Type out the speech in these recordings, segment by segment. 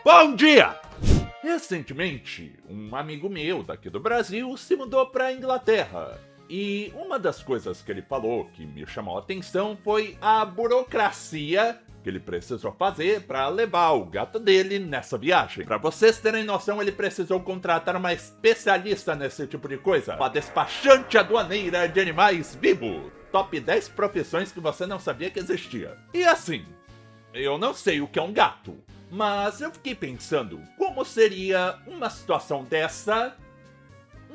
Bom dia! Recentemente, um amigo meu daqui do Brasil se mudou para a Inglaterra. E uma das coisas que ele falou que me chamou a atenção foi a burocracia que ele precisou fazer para levar o gato dele nessa viagem. Para vocês terem noção, ele precisou contratar uma especialista nesse tipo de coisa. Uma despachante aduaneira de animais vivos. Top 10 profissões que você não sabia que existia. E assim, eu não sei o que é um gato, mas eu fiquei pensando como seria uma situação dessa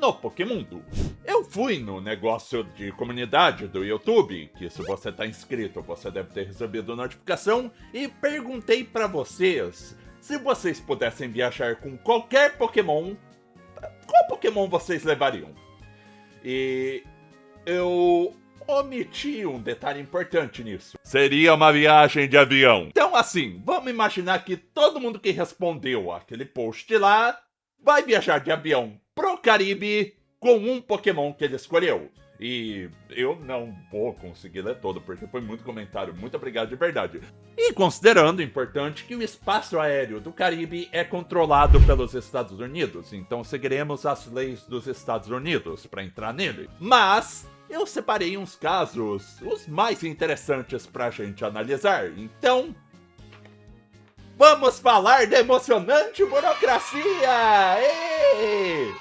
no Pokémundo. Eu fui no negócio de comunidade do YouTube, que se você tá inscrito, você deve ter recebido notificação, e perguntei pra vocês se vocês pudessem viajar com qualquer Pokémon, qual Pokémon vocês levariam? E eu omiti um detalhe importante nisso. Seria uma viagem de avião. Então assim, vamos imaginar que todo mundo que respondeu aquele post lá vai viajar de avião pro Caribe com um Pokémon que ele escolheu. E eu não vou conseguir ler todo, porque foi muito comentário. Muito obrigado de verdade. E considerando importante que o espaço aéreo do Caribe é controlado pelos Estados Unidos, então seguiremos as leis dos Estados Unidos para entrar nele. Mas eu separei uns casos, os mais interessantes pra gente analisar. Então, vamos falar da emocionante burocracia! Êêê!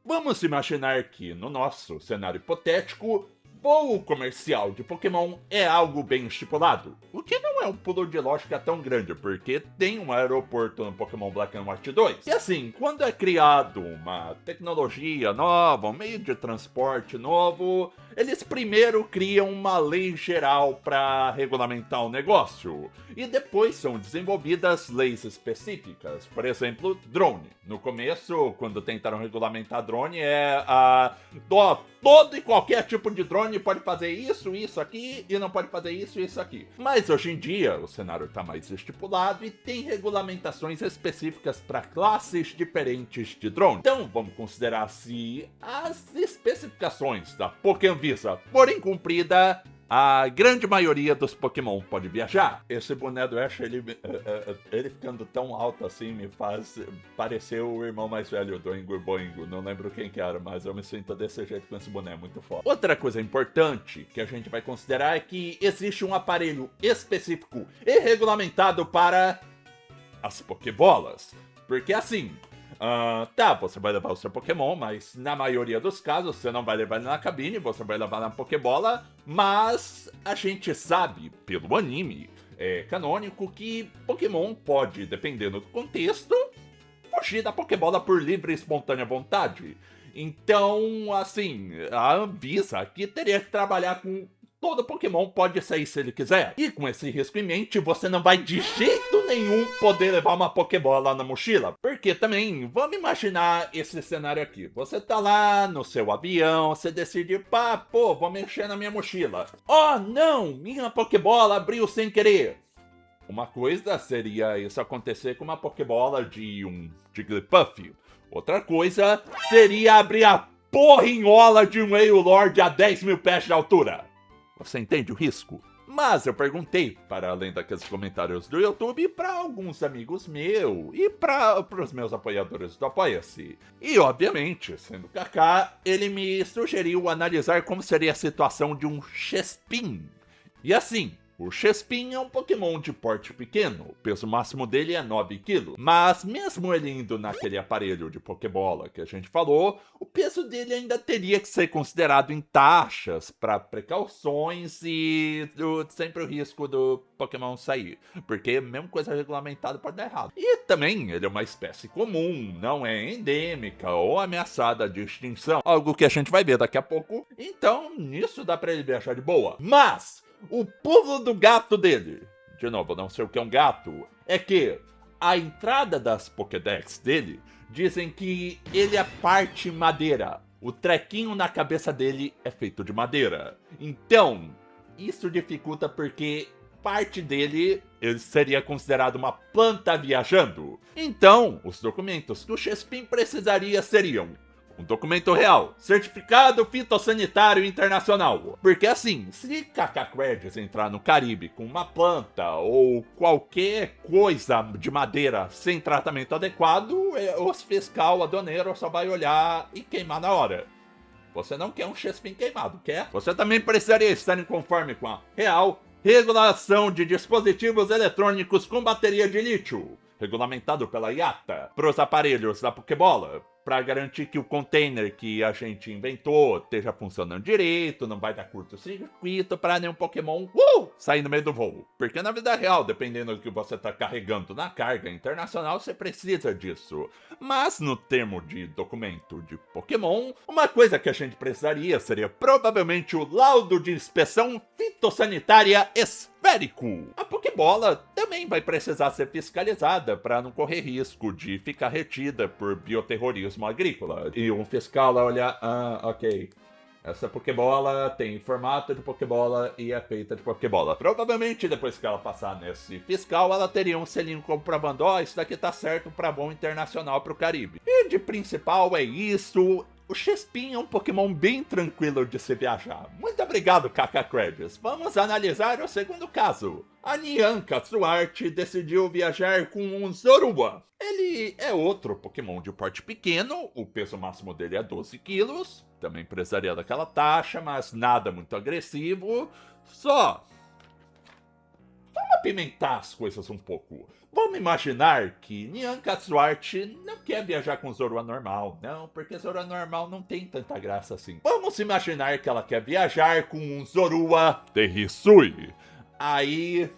Vamos imaginar que, no nosso cenário hipotético, voo comercial de Pokémon é algo bem estipulado. O que não é um pulo de lógica tão grande, porque tem um aeroporto no Pokémon Black and White 2. E assim, quando é criado uma tecnologia nova, um meio de transporte novo, eles primeiro criam uma lei geral para regulamentar o negócio. E depois são desenvolvidas leis específicas. Por exemplo, drone. No começo, quando tentaram regulamentar drone, todo e qualquer tipo de drone pode fazer isso, isso aqui, e não pode fazer isso, isso aqui. Mas hoje em dia, o cenário está mais estipulado e tem regulamentações específicas para classes diferentes de drone. Então, vamos considerar se as especificações da Pokévisa forem cumpridas, a grande maioria dos Pokémon pode viajar. Esse boné do Ash, ele ficando tão alto assim, me faz parecer o irmão mais velho do Ingo Boingo. Não lembro quem que era, mas eu me sinto desse jeito com esse boné, muito foda. Outra coisa importante que a gente vai considerar é que existe um aparelho específico e regulamentado para as Pokébolas. Porque assim, você vai levar o seu Pokémon, mas na maioria dos casos você não vai levar ele na cabine, você vai levar na Pokébola, mas a gente sabe, pelo anime canônico, que Pokémon pode, dependendo do contexto, fugir da Pokébola por livre e espontânea vontade. Então, assim, a Anvisa aqui teria que trabalhar com todo Pokémon pode sair se ele quiser. E com esse risco em mente, você não vai de jeito nenhum poder levar uma Pokébola na mochila. Porque também, vamos imaginar esse cenário aqui. Você tá lá no seu avião, você decide, vou mexer na minha mochila. Oh não, minha Pokébola abriu sem querer. Uma coisa seria isso acontecer com uma Pokébola de um Jigglypuff. Outra coisa seria abrir a porrinhola de um Wailord a 10 mil pés de altura. Você entende o risco? Mas eu perguntei, para além daqueles comentários do YouTube, para alguns amigos meus e para os meus apoiadores do Apoia-se. E, obviamente, sendo Kaká, ele me sugeriu analisar como seria a situação de um Chespin. E assim, o Chespin é um Pokémon de porte pequeno, o peso máximo dele é 9 kg. Mas mesmo ele indo naquele aparelho de Pokébola que a gente falou, o peso dele ainda teria que ser considerado em taxas para precauções e sempre o risco do Pokémon sair. Porque mesmo coisa regulamentada pode dar errado. E também ele é uma espécie comum, não é endêmica ou ameaçada de extinção. Algo que a gente vai ver daqui a pouco. Então nisso dá para ele viajar de boa. Mas o pulo do gato dele, de novo, não sei o que é um gato, é que a entrada das Pokédex dele dizem que ele é parte madeira. O trequinho na cabeça dele é feito de madeira. Então, isso dificulta porque parte dele ele seria considerado uma planta viajando. Então, os documentos que o Chespin precisaria seriam Um documento real, certificado fitossanitário internacional. Porque assim, se Cacacredis entrar no Caribe com uma planta ou qualquer coisa de madeira sem tratamento adequado, os fiscal aduaneiro só vai olhar e queimar na hora. Você não quer um Chespin queimado, quer? Você também precisaria estar em conforme com a real regulação de dispositivos eletrônicos com bateria de lítio, regulamentado pela IATA, para os aparelhos da Pokébola, para garantir que o container que a gente inventou esteja funcionando direito, não vai dar curto-circuito para nenhum Pokémon sair no meio do voo. Porque na vida real, dependendo do que você está carregando na carga internacional, você precisa disso. Mas no termo de documento de Pokémon, uma coisa que a gente precisaria seria provavelmente o laudo de inspeção fitossanitária esférico. A Pokébola também vai precisar ser fiscalizada para não correr risco de ficar retida por bioterrorismo agrícola. E um fiscal vai olhar, ok, essa Pokébola tem formato de Pokébola e é feita de Pokébola. Provavelmente depois que ela passar nesse fiscal, ela teria um selinho comprovando, isso daqui tá certo para voo internacional pro Caribe. E de principal é isso. O Chespin é um Pokémon bem tranquilo de se viajar. Muito obrigado, Cacacredis. Vamos analisar o segundo caso. A Nian Katsuarte decidiu viajar com um Zorua. Ele é outro Pokémon de porte pequeno, o peso máximo dele é 12 quilos. Também precisaria daquela taxa, mas nada muito agressivo. Vamos apimentar as coisas um pouco. Vamos imaginar que Nian Katsuarte não quer viajar com Zorua normal. Não, porque Zorua normal não tem tanta graça assim. Vamos imaginar que ela quer viajar com um Zorua de Hisui. Aí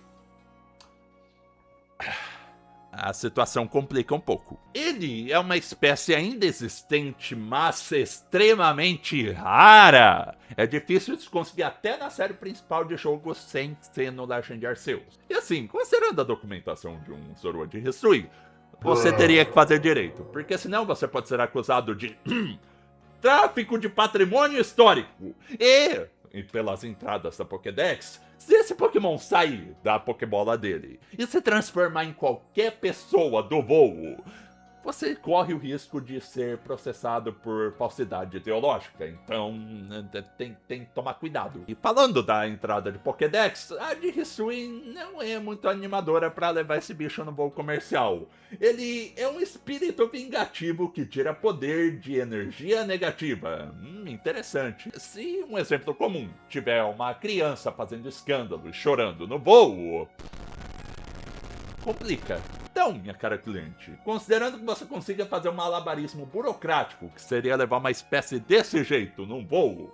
a situação complica um pouco. Ele é uma espécie ainda existente, mas extremamente rara. É difícil de se conseguir até na série principal de jogo sem ser no Legend Arceus. E assim, considerando a documentação de um Zorua de Hisui, você teria que fazer direito, porque senão você pode ser acusado de tráfico de patrimônio histórico. E pelas entradas da Pokédex, se esse Pokémon sair da Pokébola dele e se transformar em qualquer pessoa do voo, você corre o risco de ser processado por falsidade ideológica. Então, tem que tomar cuidado. E falando da entrada de Pokédex, a de Hisui não é muito animadora para levar esse bicho no voo comercial. Ele é um espírito vingativo que tira poder de energia negativa. Interessante. Se um exemplo comum tiver uma criança fazendo escândalo e chorando no voo, complica. Então, minha cara cliente, considerando que você consiga fazer um malabarismo burocrático, que seria levar uma espécie desse jeito num voo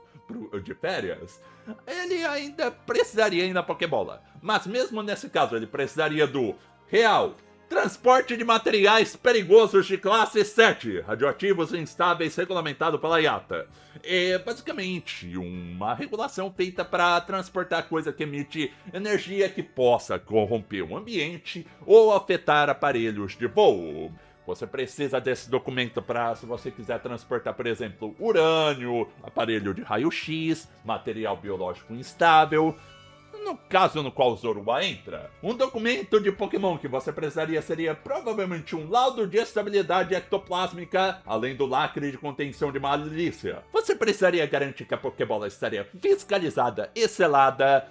de férias, ele ainda precisaria ir na Pokébola. Mas mesmo nesse caso, ele precisaria do real transporte de materiais perigosos de classe 7, radioativos e instáveis, regulamentado pela IATA. É basicamente uma regulação feita para transportar coisa que emite energia que possa corromper o ambiente ou afetar aparelhos de voo. Você precisa desse documento para, se você quiser transportar, por exemplo, urânio, aparelho de raio-x, material biológico instável. No caso no qual o Zorua entra, um documento de Pokémon que você precisaria seria provavelmente um laudo de estabilidade ectoplásmica, além do lacre de contenção de malícia. Você precisaria garantir que a Pokébola estaria fiscalizada e selada,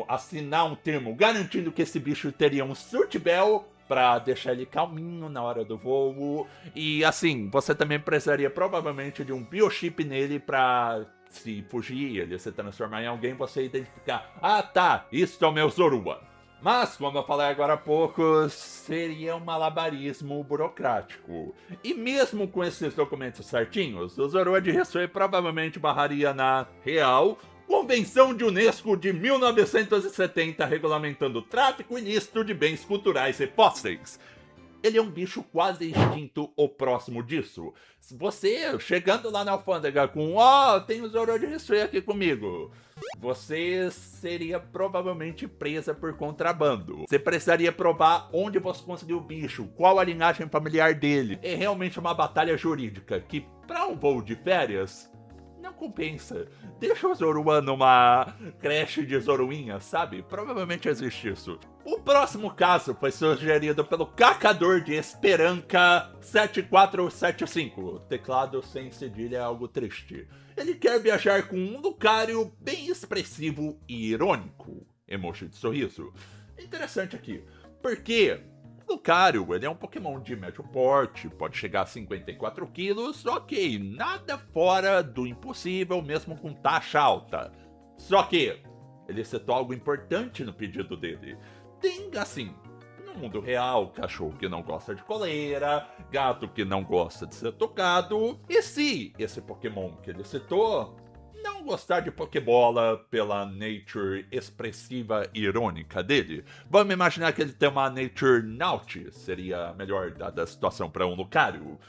assinar um termo garantindo que esse bicho teria um Surtbell pra deixar ele calminho na hora do voo. E assim, você também precisaria provavelmente de um biochip nele pra, se fugir, ele se transformar em alguém, você identificar, tá, isso é o meu Zorua. Mas, como eu falei agora há pouco, seria um malabarismo burocrático. E mesmo com esses documentos certinhos, o Zorua de Hisui provavelmente barraria na real Convenção de Unesco de 1970 regulamentando o tráfico ilícito de bens culturais e fósseis. Ele é um bicho quase extinto ou próximo disso. Você, chegando lá na alfândega com, tem o Zorua de Hisui aqui comigo, você seria provavelmente presa por contrabando. Você precisaria provar onde você conseguiu o bicho, qual a linhagem familiar dele. É realmente uma batalha jurídica que, para um voo de férias, não compensa. Deixa o Zorua numa creche de Zoruinha, sabe? Provavelmente existe isso. O próximo caso foi sugerido pelo Cacador de Esperanca 7475. Teclado sem cedilha é algo triste. Ele quer viajar com um Lucario bem expressivo e irônico. Emoji de sorriso. Interessante aqui, porque o Lucario, ele é um Pokémon de médio porte, pode chegar a 54 quilos, ok, nada fora do impossível mesmo com taxa alta. Só que ele citou algo importante no pedido dele. Tem, assim, no mundo real, cachorro que não gosta de coleira, gato que não gosta de ser tocado, e se esse Pokémon que ele citou não gostar de Pokébola pela nature expressiva e irônica dele? Vamos imaginar que ele tem uma nature naughty, seria melhor dada a situação para um Lucario.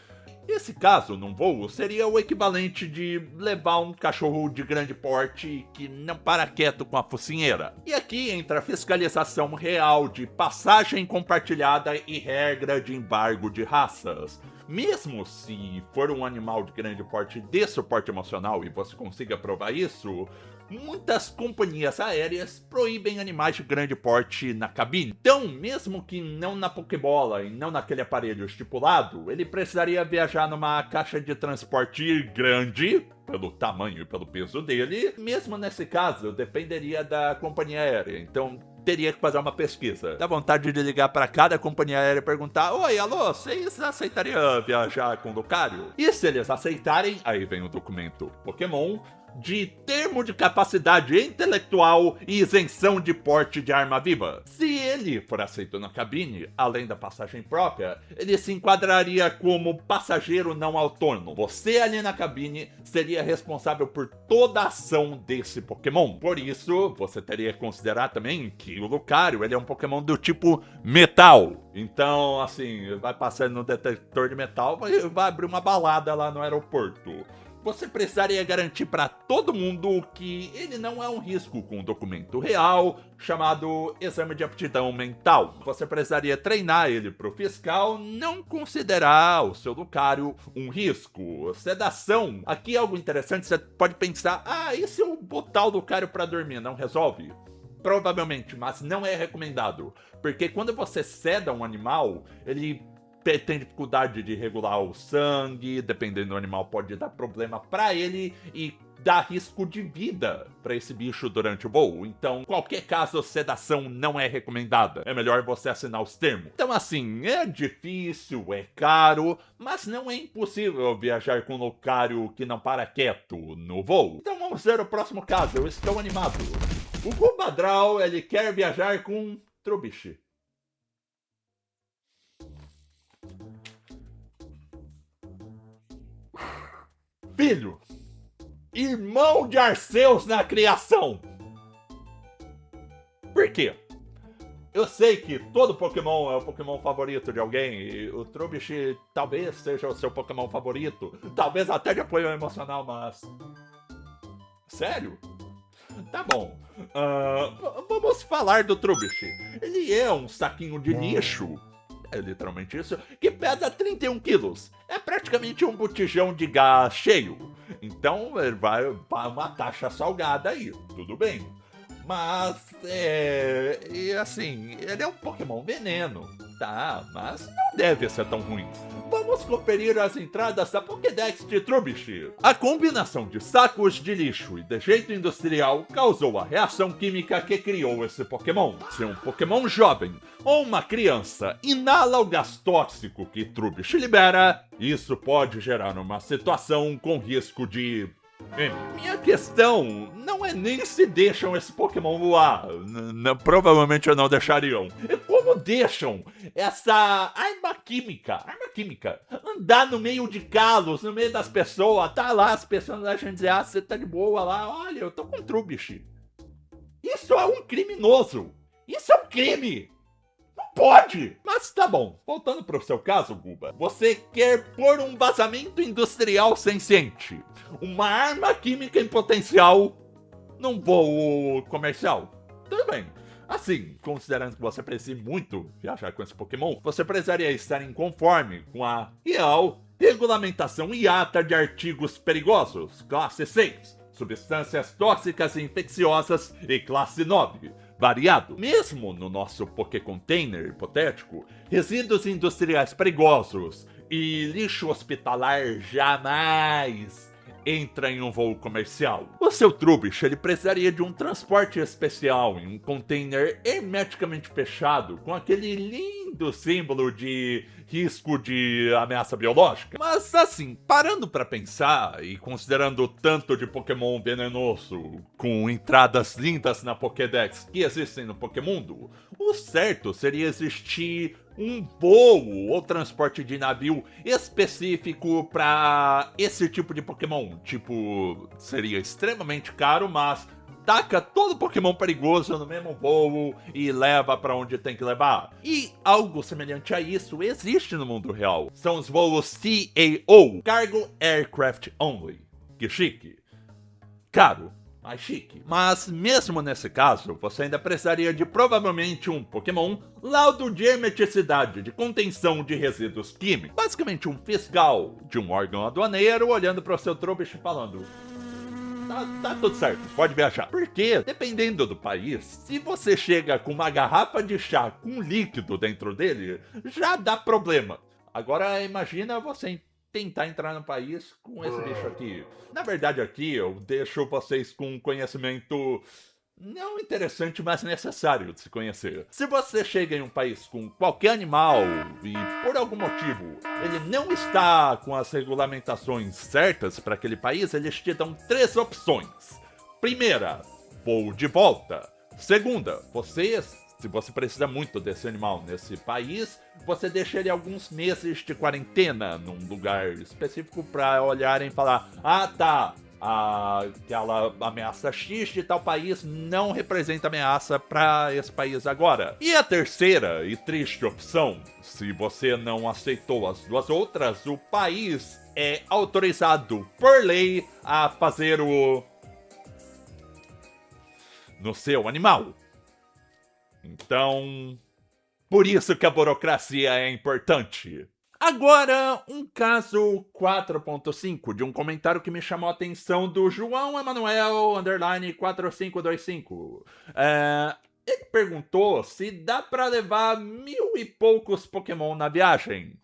Esse caso, num voo, seria o equivalente de levar um cachorro de grande porte que não para quieto com a focinheira. E aqui entra a fiscalização real de passagem compartilhada e regra de embargo de raças. Mesmo se for um animal de grande porte de suporte emocional e você consiga provar isso, muitas companhias aéreas proíbem animais de grande porte na cabine. Então, mesmo que não na Pokébola e não naquele aparelho estipulado, ele precisaria viajar numa caixa de transporte grande, pelo tamanho e pelo peso dele. Mesmo nesse caso, dependeria da companhia aérea. Então, teria que fazer uma pesquisa. Dá vontade de ligar para cada companhia aérea e perguntar: oi, alô, vocês aceitariam viajar com o Lucario? E se eles aceitarem, aí vem o documento Pokémon de termo de capacidade intelectual e isenção de porte de arma viva. Se ele for aceito na cabine, além da passagem própria, ele se enquadraria como passageiro não autônomo. Você ali na cabine seria responsável por toda a ação desse Pokémon. Por isso, você teria que considerar também que o Lucario, ele é um Pokémon do tipo metal. Então, assim, vai passando no detector de metal, vai abrir uma balada lá no aeroporto. Você precisaria garantir para todo mundo que ele não é um risco com um documento real, chamado exame de aptidão mental. Você precisaria treinar ele para o fiscal não considerar o seu Lucario um risco. Sedação. Aqui é algo interessante, você pode pensar: e se eu botar o Lucario para dormir, não resolve? Provavelmente, mas não é recomendado. Porque quando você seda um animal, ele tem dificuldade de regular o sangue, dependendo do animal pode dar problema para ele e dar risco de vida para esse bicho durante o voo. Então, qualquer caso, sedação não é recomendada. É melhor você assinar os termos. Então, assim, é difícil, é caro, mas não é impossível viajar com um Lucario que não para quieto no voo. Então, vamos ver o próximo caso. Eu estou animado. O Gubadral, ele quer viajar com Trubbish. Filho, irmão de Arceus na criação. Por quê? Eu sei que todo Pokémon é o Pokémon favorito de alguém, e o Trubbish talvez seja o seu Pokémon favorito, talvez até de apoio emocional, mas... Sério? Tá bom. Vamos falar do Trubbish. Ele é um saquinho de lixo. É literalmente isso, que pesa 31 quilos. É praticamente um botijão de gás cheio. Então ele vai uma taxa salgada aí, tudo bem. Mas, e assim, ele é um Pokémon veneno, tá? Mas não deve ser tão ruim. Vamos conferir as entradas da Pokédex de Trubbish. A combinação de sacos de lixo e dejeto industrial causou a reação química que criou esse Pokémon. Se um Pokémon jovem ou uma criança inala o gás tóxico que Trubbish libera, isso pode gerar uma situação com risco de... Minha questão não é nem se deixam esse Pokémon voar. Provavelmente não deixariam. É como deixam essa arma química andar no meio de calos, no meio das pessoas. Tá lá as pessoas achando dizer: você tá de boa lá, olha, eu tô com Trubbish. Isso é um criminoso. Isso é um crime. Pode! Mas tá bom, voltando pro seu caso, Guba. Você quer pôr um vazamento industrial senciente, uma arma química em potencial, num voo comercial. Tudo bem. Assim, considerando que você precisa muito viajar com esse Pokémon, você precisaria estar inconforme com a real Regulamentação hiata de artigos perigosos, classe 6. Substâncias tóxicas e infecciosas e classe 9. Variado. Mesmo no nosso Pokécontainer hipotético, resíduos industriais perigosos e lixo hospitalar jamais entra em um voo comercial. O seu Trubbish, ele precisaria de um transporte especial em um container hermeticamente fechado com aquele lindo símbolo de risco de ameaça biológica. Mas assim, parando pra pensar e considerando o tanto de Pokémon venenoso com entradas lindas na Pokédex que existem no Pokémundo, o certo seria existir um voo ou transporte de navio específico para esse tipo de Pokémon. Tipo, seria extremamente caro, mas taca todo Pokémon perigoso no mesmo voo e leva para onde tem que levar. E algo semelhante a isso existe no mundo real. São os voos CAO, Cargo Aircraft Only. Que chique. Caro, mais chique. Mas mesmo nesse caso, você ainda precisaria de provavelmente um Pokémon laudo de hermeticidade, de contenção de resíduos químicos. Basicamente um fiscal de um órgão aduaneiro olhando para o seu Trubbish e falando: Tá tudo certo, pode viajar. Porque, dependendo do país, se você chega com uma garrafa de chá com líquido dentro dele, já dá problema. Agora imagina você tentar entrar no país com esse bicho aqui. Na verdade, aqui eu deixo vocês com um conhecimento não interessante, mas necessário de se conhecer. Se você chega em um país com qualquer animal e, por algum motivo, ele não está com as regulamentações certas para aquele país, eles te dão 3 opções. Primeira, voo de volta. Segunda, se você precisa muito desse animal nesse país, você deixa ele alguns meses de quarentena num lugar específico para olharem e falar: ah, tá, aquela ameaça X de tal país não representa ameaça para esse país agora. E a terceira e triste opção, se você não aceitou as duas outras, o país é autorizado por lei a fazer no seu animal. Então, por isso que a burocracia é importante. Agora, um caso 4.5 de um comentário que me chamou a atenção do João Emanuel _4525. Ele perguntou se dá pra levar 1000 e poucos Pokémon na viagem.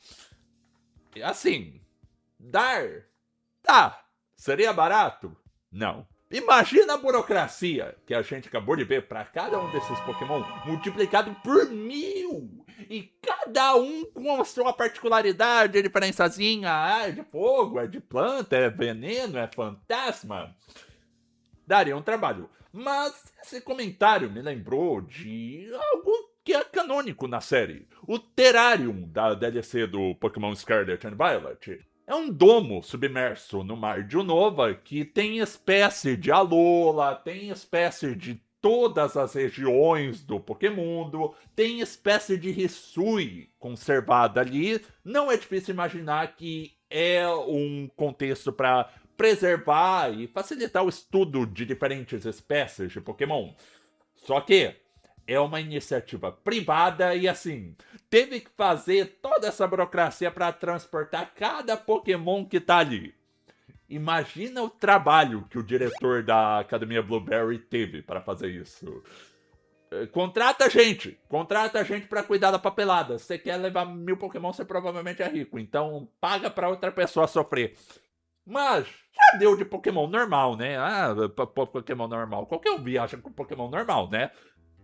Assim, dá. Seria barato? Não. Imagina a burocracia que a gente acabou de ver para cada um desses Pokémon multiplicado por 1000. E cada um com a sua particularidade, diferençazinha. É de fogo, é de planta, é veneno, é fantasma. Daria um trabalho. Mas esse comentário me lembrou de algo que é canônico na série. O Terrarium da DLC do Pokémon Scarlet and Violet. É um domo submerso no mar de Unova que tem espécie de Alola, tem espécie de todas as regiões do Pokémundo, tem espécie de Hisui conservada ali. Não é difícil imaginar que é um contexto para preservar e facilitar o estudo de diferentes espécies de Pokémon. Só que é uma iniciativa privada e, assim, teve que fazer toda essa burocracia para transportar cada Pokémon que tá ali. Imagina o trabalho que o diretor da Academia Blueberry teve para fazer isso. Contrata gente para cuidar da papelada. Se você quer levar 1000 Pokémon, você provavelmente é rico, então paga para outra pessoa sofrer. Mas já deu de Pokémon normal, né? Pokémon normal. Qualquer um viaja com Pokémon normal, né?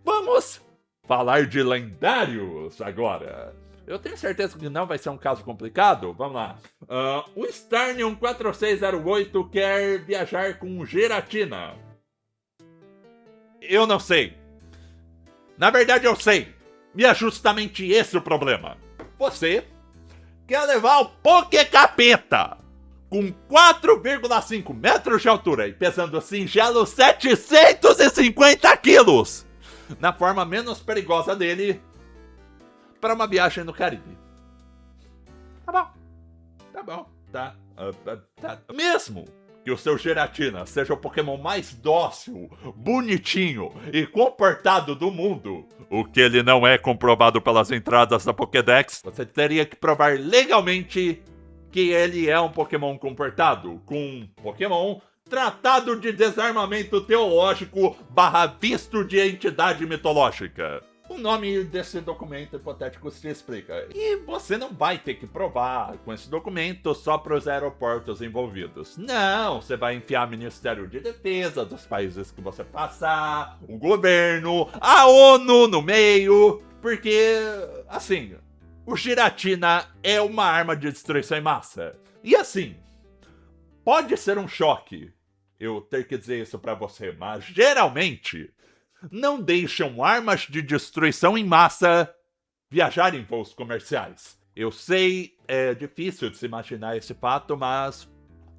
Vamos falar de lendários agora. Eu tenho certeza que não vai ser um caso complicado. Vamos lá. O Starnium 4608 quer viajar com Giratina. Eu não sei. Na verdade, eu sei. E é justamente esse o problema. Você quer levar o Pokécapeta com 4,5 metros de altura e pesando singelo 750 quilos. Na forma menos perigosa dele, para uma viagem no Caribe. Tá bom. Mesmo que o seu Giratina seja o Pokémon mais dócil, bonitinho e comportado do mundo, o que ele não é comprovado pelas entradas da Pokédex, você teria que provar legalmente que ele é um Pokémon comportado, com um Pokémon tratado de desarmamento teológico / visto de entidade mitológica. O nome desse documento hipotético se explica. E você não vai ter que provar com esse documento só para os aeroportos envolvidos. Não, você vai enfiar Ministério de Defesa dos países que você passar, o governo, a ONU no meio. Porque, assim, o Giratina é uma arma de destruição em massa. E assim, pode ser um choque eu ter que dizer isso pra você, mas geralmente não deixam armas de destruição em massa viajar em voos comerciais. Eu sei, é difícil de se imaginar esse fato, mas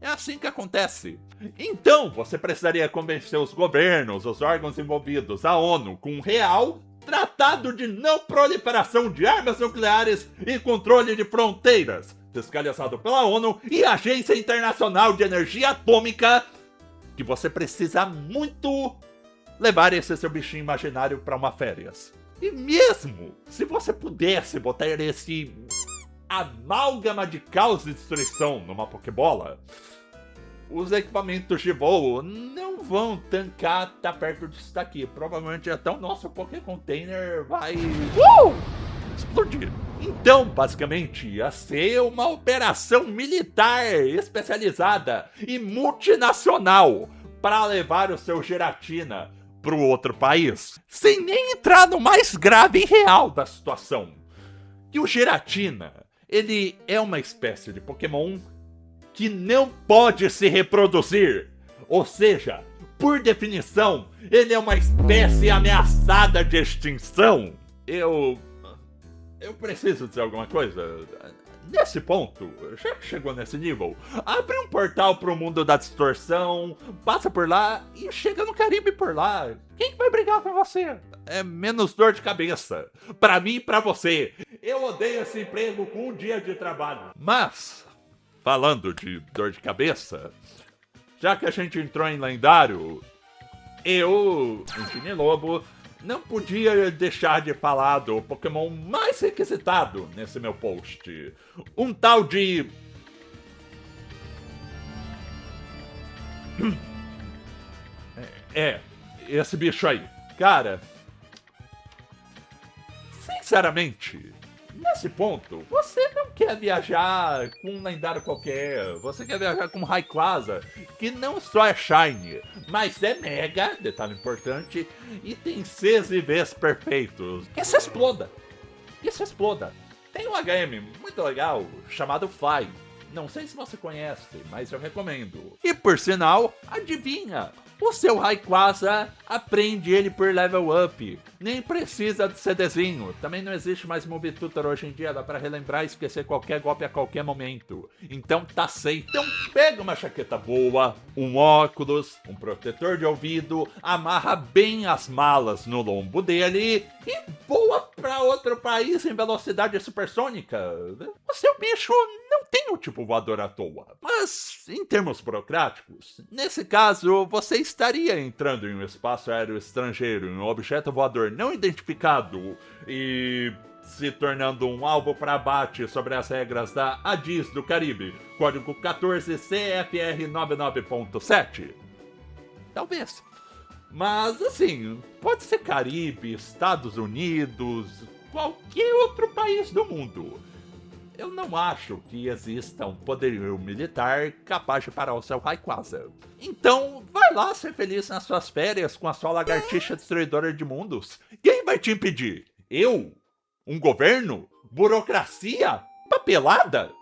é assim que acontece. Então, você precisaria convencer os governos, os órgãos envolvidos, a ONU, com um real Tratado de Não Proliferação de Armas Nucleares e Controle de Fronteiras, fiscalizado pela ONU e Agência Internacional de Energia Atômica, que você precisa muito levar esse seu bichinho imaginário para uma férias. E mesmo se você pudesse botar esse amálgama de caos e destruição numa Pokébola, os equipamentos de voo não vão tancar tá perto disso daqui. Provavelmente até o nosso Pokécontainer vai explodir. Então, basicamente, ia ser uma operação militar especializada e multinacional para levar o seu Giratina pro outro país, sem nem entrar no mais grave e real da situação. Que o Giratina, ele é uma espécie de Pokémon que não pode se reproduzir. Ou seja, por definição, ele é uma espécie ameaçada de extinção. Eu preciso dizer alguma coisa? Nesse ponto, já que chegou nesse nível, abre um portal pro mundo da distorção, passa por lá e chega no Caribe por lá. Quem que vai brigar com você? É menos dor de cabeça. Pra mim e pra você. Eu odeio esse emprego com um dia de trabalho. Mas, falando de dor de cabeça, já que a gente entrou em lendário, eu, Engine Lobo, não podia deixar de falar do Pokémon mais requisitado nesse meu post. Um tal de... esse bicho aí. Cara, sinceramente, nesse ponto, você não quer viajar com um lendário qualquer. Você quer viajar com um Rayquaza, que não só é Shiny, mas é Mega, detalhe importante, e tem Cs e Vs perfeitos. Que se exploda. Que se exploda. Tem um HM muito legal, chamado Fly. Não sei se você conhece, mas eu recomendo. E por sinal, adivinha? O seu Rayquaza aprende ele por level up. Nem precisa de CDzinho. Também não existe mais Move Tutor hoje em dia. Dá pra relembrar e esquecer qualquer golpe a qualquer momento. Então tá safe. Então pega uma jaqueta boa, um óculos, um protetor de ouvido, amarra bem as malas no lombo dele e voa pra outro país em velocidade supersônica. O seu bicho não tem um tipo voador à toa. Mas, em termos burocráticos, nesse caso, você estaria entrando em um espaço aéreo estrangeiro, em um objeto voador não identificado e se tornando um alvo para abate sobre as regras da ADIS do Caribe, código 14 CFR 99.7? Talvez. Mas, assim, pode ser Caribe, Estados Unidos, qualquer outro país do mundo. Eu não acho que exista um poderio militar capaz de parar o seu Rayquaza. Então, vai lá ser feliz nas suas férias com a sua lagartixa destruidora de mundos. Quem vai te impedir? Eu? Um governo? Burocracia? Papelada?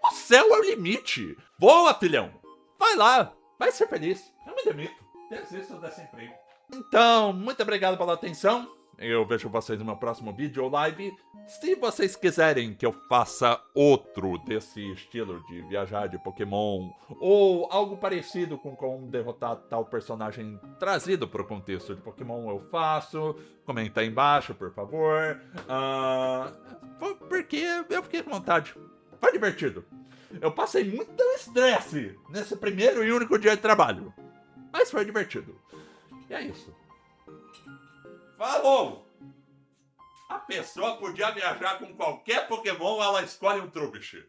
O céu é o limite. Voa, filhão. Vai lá. Vai ser feliz. Eu me demito. Desisto desse emprego. Então, muito obrigado pela atenção. Eu vejo vocês no meu próximo vídeo ou live. Se vocês quiserem que eu faça outro desse estilo de viajar de Pokémon, ou algo parecido com como derrotar tal personagem trazido para o contexto de Pokémon, eu faço. Comenta aí embaixo, por favor. Porque eu fiquei com vontade. Foi divertido. Eu passei muito estresse nesse primeiro e único dia de trabalho. Mas foi divertido. E é isso. Falou! A pessoa podia viajar com qualquer Pokémon, ela escolhe um Trubbish.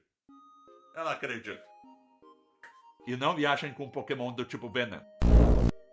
Eu não acredito. E não viajem com Pokémon do tipo Venom.